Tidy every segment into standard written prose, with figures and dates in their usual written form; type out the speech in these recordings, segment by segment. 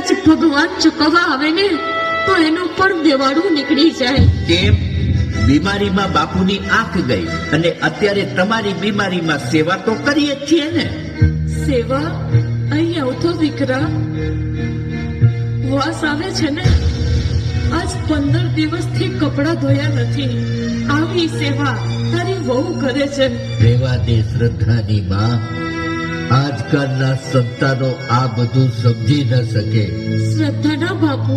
કદાચ ભગવાન ચૂકવવા આવે ને તો એનું પણ દેવાળું નીકળી જાય. કેમ? બીમારીમાં બાપુની આંખ ગઈ અને અત્યારે તમારી બીમારીમાં સેવા તો કરીએ જ છીએ ને. સેવા? અહીં આવતો દીકરા, વાસ આવે છે ને? આજ 15 દિવસથી કપડા ધોયા નથી. આવી સેવા તારી વહુ કરે છે. રેવા દે શ્રદ્ધાની માં. આજકાલના સંતાનો આ બધું સમજી ન શકે. શ્રદ્ધાના બાપુ,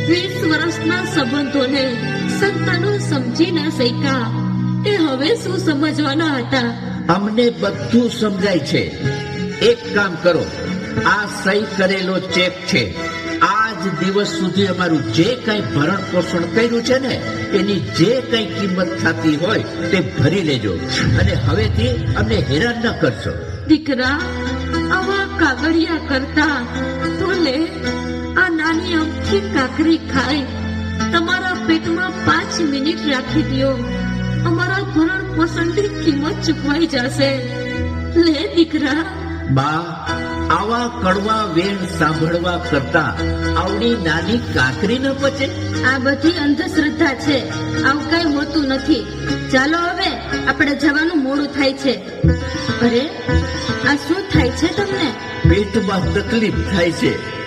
20 વર્ષના સંબંધોને સંતાનો સમજી ન શક્યા, એ હવે શું સમજવાના હતા? અમને બધું સમજાય છે. એક કામ કરો, આ સહી કરેલો ચેક છે. આજ દિવસ સુધી અમારું જે કઈ ભરણ પોષણ કર્યું છે ને, એની જે કઈ કિંમત થતી હોય તે ભરી લેજો અને હવેથી અમને હેરાન ન કરશો. દીકરા, આવા કાગળિયા કરતા તો લે આ નાની અમથી કાકરી ખાય. તમારા પેટમાં 5 મિનિટ રાખી દો, અમારા ભરણ પોષણની કિંમત ચૂકવાઈ જશે. લે દીકરા. બા, આવા કડવા વેણ સાંભળવા કરતા આવડી નાની કાકરી ન પચે? આ બધી અંધશ્રદ્ધા છે, આવું કઈ હોતું નથી. ચાલો હવે આપણે જવાનું મોડું થાય છે. અરે, આ શું થાય છે તમને? પેટમાં તકલીફ થાય છે.